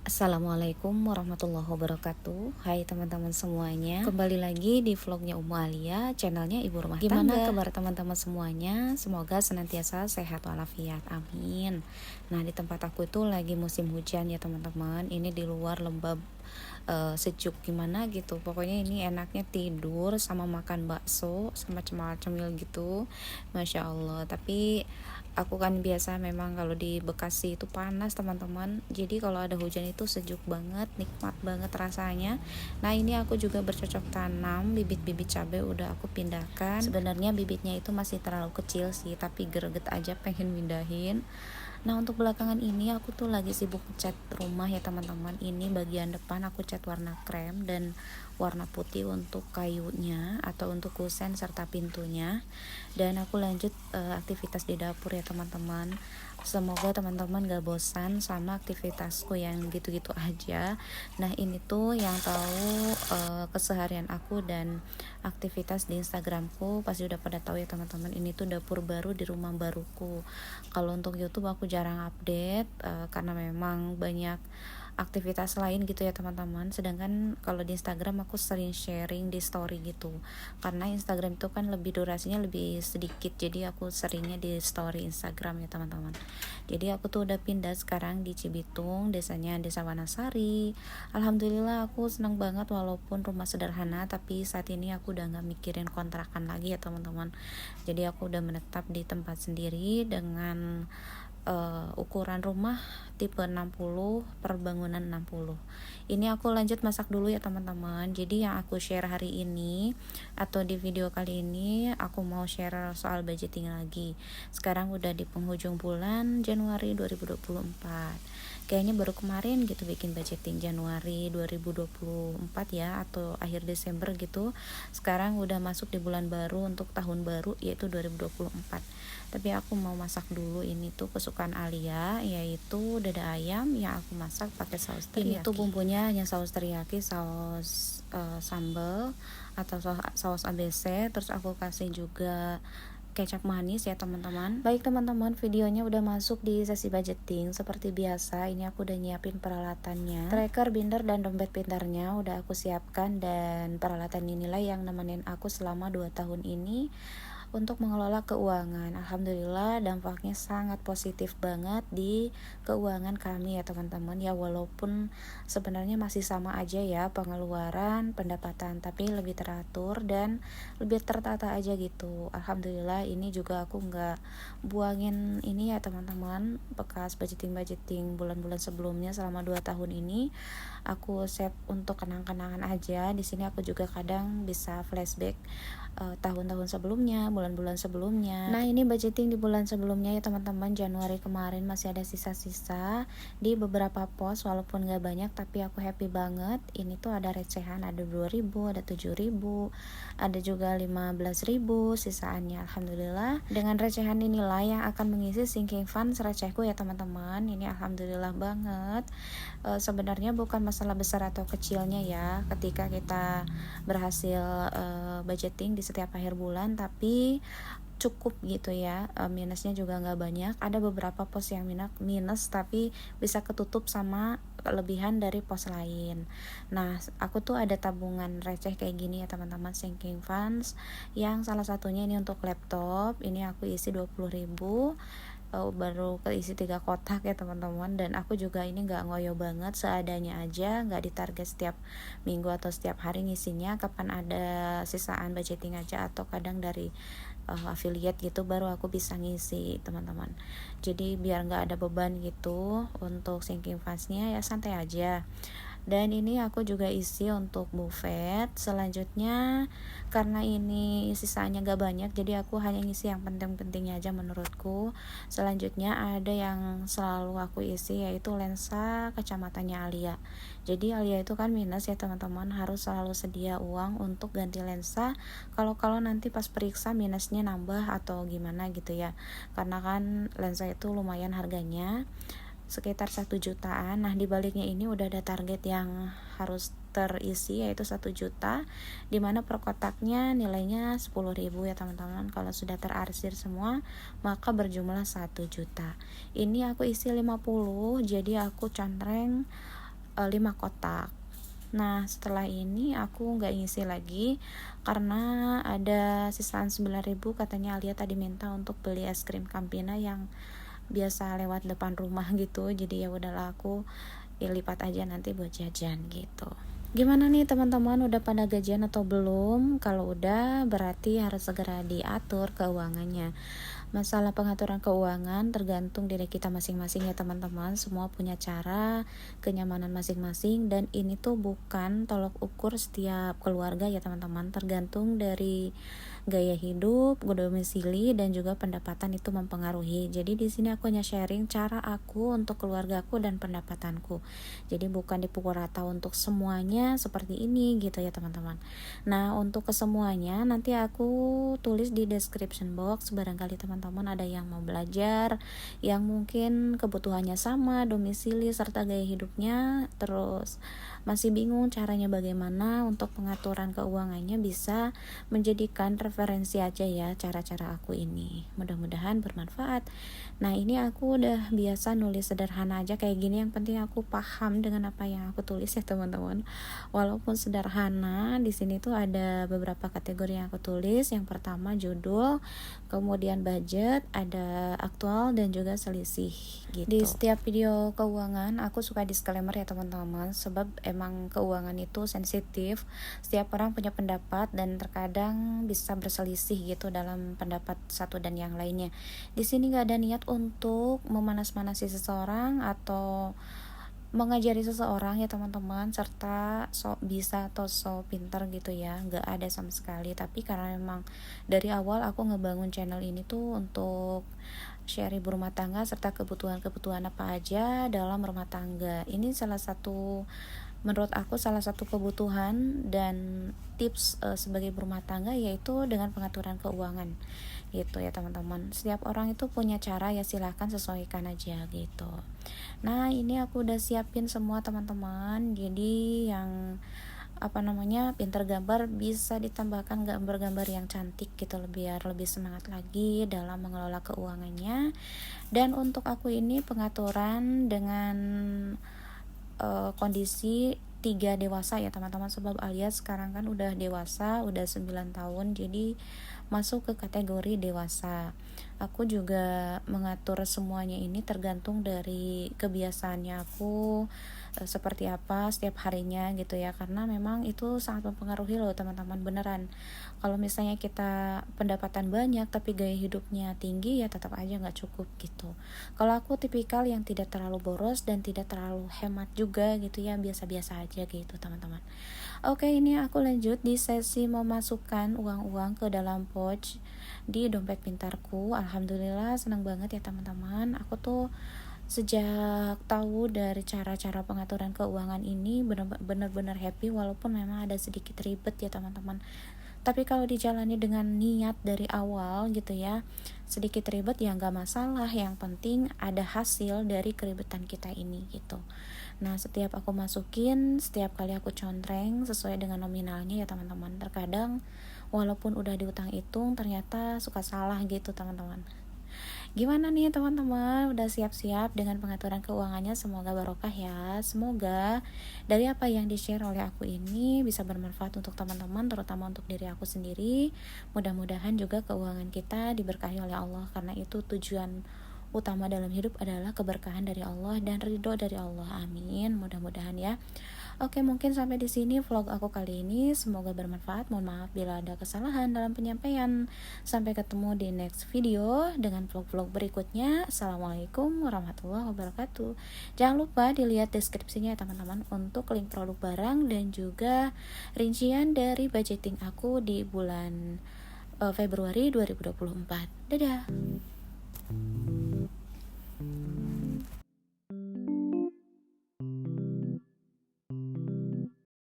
Assalamualaikum warahmatullahi wabarakatuh. Hai teman-teman semuanya, kembali lagi di vlognya Umu Alia, channelnya Ibu Rumah Tangga. Gimana kabar teman-teman semuanya? Semoga senantiasa sehat walafiat, amin. Nah, di tempat aku itu lagi musim hujan ya teman-teman. Ini di luar lembab, sejuk gimana gitu. Pokoknya ini enaknya tidur sama makan bakso sama cemil-cemil gitu, masya Allah. Tapi aku kan biasa memang kalau di Bekasi itu panas teman-teman, jadi kalau ada hujan itu sejuk banget, nikmat banget rasanya. Nah, ini aku juga bercocok tanam bibit-bibit cabai, udah aku pindahkan. Sebenarnya bibitnya itu masih terlalu kecil sih, tapi greget aja pengen pindahin. Nah, untuk belakangan ini aku tuh lagi sibuk cat rumah ya teman-teman. Ini bagian depan aku cat warna krem dan warna putih untuk kayunya atau untuk kusen serta pintunya. Dan aku lanjut aktivitas di dapur ya teman-teman. Semoga teman-teman gak bosan sama aktivitasku yang gitu-gitu aja. Nah, ini tuh yang tahu keseharian aku dan aktivitas di Instagramku pasti udah pada tahu ya teman-teman. Ini tuh dapur baru di rumah baruku. Kalau untuk YouTube aku jarang update karena memang banyak aktivitas lain gitu ya teman-teman. Sedangkan kalau di Instagram aku sering sharing di story gitu, karena Instagram itu kan lebih durasinya lebih sedikit, jadi aku seringnya di story Instagram ya teman-teman. Jadi aku tuh udah pindah sekarang di Cibitung, desanya Desa Wanasari. Alhamdulillah aku senang banget, walaupun rumah sederhana tapi saat ini aku udah gak mikirin kontrakan lagi ya teman-teman. Jadi aku udah menetap di tempat sendiri dengan ukuran rumah tipe 60 per bangunan 60. Ini aku lanjut masak dulu ya teman-teman. Jadi yang aku share hari ini atau di video kali ini, aku mau share soal budgeting lagi. Sekarang udah di penghujung bulan Januari 2024. Kayaknya baru kemarin gitu bikin budgeting Januari 2024 ya, atau akhir Desember gitu. Sekarang udah masuk di bulan baru untuk tahun baru yaitu 2024. Tapi aku mau masak dulu, ini tuh kesukaan Alia, yaitu dada ayam yang aku masak pakai saus teriyaki. Ini tuh bumbunya hanya saus teriyaki, saus sambal atau saus ABC, terus aku kasih juga kecap manis ya teman-teman. Baik teman-teman, videonya udah masuk di sesi budgeting. Seperti biasa, ini aku udah nyiapin peralatannya, tracker, binder, dan dompet pintarnya udah aku siapkan. Dan peralatan inilah yang nemenin aku selama 2 tahun ini untuk mengelola keuangan. Alhamdulillah dampaknya sangat positif banget di keuangan kami ya teman-teman ya, walaupun sebenarnya masih sama aja ya pengeluaran, pendapatan, tapi lebih teratur dan lebih tertata aja gitu. Alhamdulillah ini juga aku nggak buangin ini ya teman-teman, bekas budgeting bulan-bulan sebelumnya. Selama 2 tahun ini aku save untuk kenang-kenangan aja. Di sini aku juga kadang bisa flashback tahun-tahun sebelumnya, bulan-bulan sebelumnya. Nah, ini budgeting di bulan sebelumnya ya teman-teman. Januari kemarin masih ada sisa-sisa di beberapa pos, walaupun gak banyak tapi aku happy banget. Ini tuh ada recehan, ada 2.000, ada 7.000, ada juga 15.000 sisaannya. Alhamdulillah dengan recehan inilah yang akan mengisi sinking fund recehku ya teman-teman. Ini alhamdulillah banget. Sebenarnya bukan masalah besar atau kecilnya ya ketika kita berhasil budgeting di setiap akhir bulan, tapi cukup gitu ya. Minusnya juga nggak banyak. Ada beberapa pos yang minus tapi bisa ketutup sama kelebihan dari pos lain. Nah, aku tuh ada tabungan receh kayak gini ya teman-teman, sinking funds, yang salah satunya ini untuk laptop. Ini aku isi 20.000, baru keisi 3 kotak ya teman-teman. Dan aku juga ini nggak ngoyo banget, seadanya aja, nggak ditarget setiap minggu atau setiap hari ngisinya. Kapan ada sisaan budgeting aja, atau kadang dari affiliate gitu baru aku bisa ngisi teman-teman. Jadi biar nggak ada beban gitu untuk sinking fundsnya, ya santai aja. Dan ini aku juga isi untuk buffet. Selanjutnya karena ini sisanya gak banyak, jadi aku hanya ngisi yang penting-pentingnya aja menurutku. Selanjutnya ada yang selalu aku isi, yaitu lensa kacamatanya Alia. Jadi Alia itu kan minus ya teman-teman, harus selalu sedia uang untuk ganti lensa kalau nanti pas periksa minusnya nambah atau gimana gitu ya. Karena kan lensa itu lumayan harganya, sekitar 1 jutaan. Nah, di baliknya ini udah ada target yang harus terisi, yaitu 1 juta, dimana per kotaknya nilainya 10.000 ya teman-teman. Kalau sudah terarsir semua maka berjumlah 1 juta. Ini aku isi 50, jadi aku contreng 5 kotak. Nah setelah ini aku nggak ngisi lagi karena ada sisaan 9.000, katanya Alia tadi minta untuk beli es krim Campina yang biasa lewat depan rumah gitu. Jadi ya udahlah, aku lipat aja nanti buat jajan gitu. Gimana nih teman-teman, udah pada gajian atau belum? Kalau udah berarti harus segera diatur keuangannya. Masalah pengaturan keuangan tergantung diri kita masing-masing ya teman-teman. Semua punya cara, kenyamanan masing-masing, dan ini tuh bukan tolok ukur setiap keluarga ya teman-teman. Tergantung dari gaya hidup, domisili, dan juga pendapatan itu mempengaruhi. Jadi di sini aku hanya sharing cara aku untuk keluargaku dan pendapatanku. Jadi bukan dipukul rata untuk semuanya seperti ini gitu ya teman-teman. Nah untuk kesemuanya nanti aku tulis di description box, barangkali teman-teman ada yang mau belajar, yang mungkin kebutuhannya sama, domisili serta gaya hidupnya, terus masih bingung caranya bagaimana untuk pengaturan keuangannya, bisa menjadikan referensi aja ya cara-cara aku ini. Mudah-mudahan bermanfaat. Nah ini aku udah biasa nulis sederhana aja kayak gini, yang penting aku paham dengan apa yang aku tulis ya teman-teman. Walaupun sederhana, di sini tuh ada beberapa kategori yang aku tulis. Yang pertama judul, kemudian budget, ada aktual, dan juga selisih gitu. Di setiap video keuangan aku suka disclaimer ya teman-teman, sebab emang keuangan itu sensitif. Setiap orang punya pendapat dan terkadang bisa berselisih gitu dalam pendapat satu dan yang lainnya. Di sini gak ada niat untuk memanas-manasi seseorang atau mengajari seseorang ya teman-teman, serta so bisa atau so pintar gitu ya, nggak ada sama sekali. Tapi karena memang dari awal aku ngebangun channel ini tuh untuk share ibu rumah tangga serta kebutuhan-kebutuhan apa aja dalam rumah tangga. Ini salah satu, menurut aku salah satu kebutuhan dan tips sebagai berumah tangga, yaitu dengan pengaturan keuangan gitu ya teman-teman. Setiap orang itu punya cara, ya silahkan sesuaikan aja gitu. Nah ini aku udah siapin semua teman-teman. Jadi yang pinter gambar bisa ditambahkan gambar-gambar yang cantik gitu, biar lebih semangat lagi dalam mengelola keuangannya. Dan untuk aku ini pengaturan dengan kondisi 3 dewasa ya teman-teman, sebab Alia sekarang kan udah dewasa, udah 9 tahun, jadi masuk ke kategori dewasa. Aku juga mengatur semuanya ini tergantung dari kebiasaannya aku seperti apa setiap harinya gitu ya, karena memang itu sangat mempengaruhi loh teman-teman, beneran. Kalau misalnya kita pendapatan banyak tapi gaya hidupnya tinggi, ya tetap aja nggak cukup gitu. Kalau aku tipikal yang tidak terlalu boros dan tidak terlalu hemat juga gitu ya, biasa-biasa aja gitu teman-teman. Oke, ini aku lanjut di sesi memasukkan uang-uang ke dalam pouch di dompet pintarku. Alhamdulillah senang banget ya teman-teman. Aku tuh sejak tahu dari cara-cara pengaturan keuangan ini benar-benar happy, walaupun memang ada sedikit ribet ya teman-teman. Tapi kalau dijalani dengan niat dari awal gitu ya, sedikit ribet ya nggak masalah, yang penting ada hasil dari keribetan kita ini gitu. Nah setiap aku masukin, setiap kali aku contreng sesuai dengan nominalnya ya teman-teman. Terkadang walaupun udah diutang hitung ternyata suka salah gitu teman-teman. Gimana nih teman-teman, udah siap-siap dengan pengaturan keuangannya? Semoga barokah ya. Semoga dari apa yang di-share oleh aku ini bisa bermanfaat untuk teman-teman, terutama untuk diri aku sendiri. Mudah-mudahan juga keuangan kita diberkahi oleh Allah, karena itu tujuan utama dalam hidup adalah keberkahan dari Allah dan ridho dari Allah. Amin. Mudah-mudahan ya. Oke, mungkin sampai di sini vlog aku kali ini. Semoga bermanfaat. Mohon maaf bila ada kesalahan dalam penyampaian. Sampai ketemu di next video dengan vlog-vlog berikutnya. Assalamualaikum warahmatullahi wabarakatuh. Jangan lupa dilihat deskripsinya ya teman-teman, untuk link produk barang dan juga rincian dari budgeting aku di bulan Februari 2024. Dadah.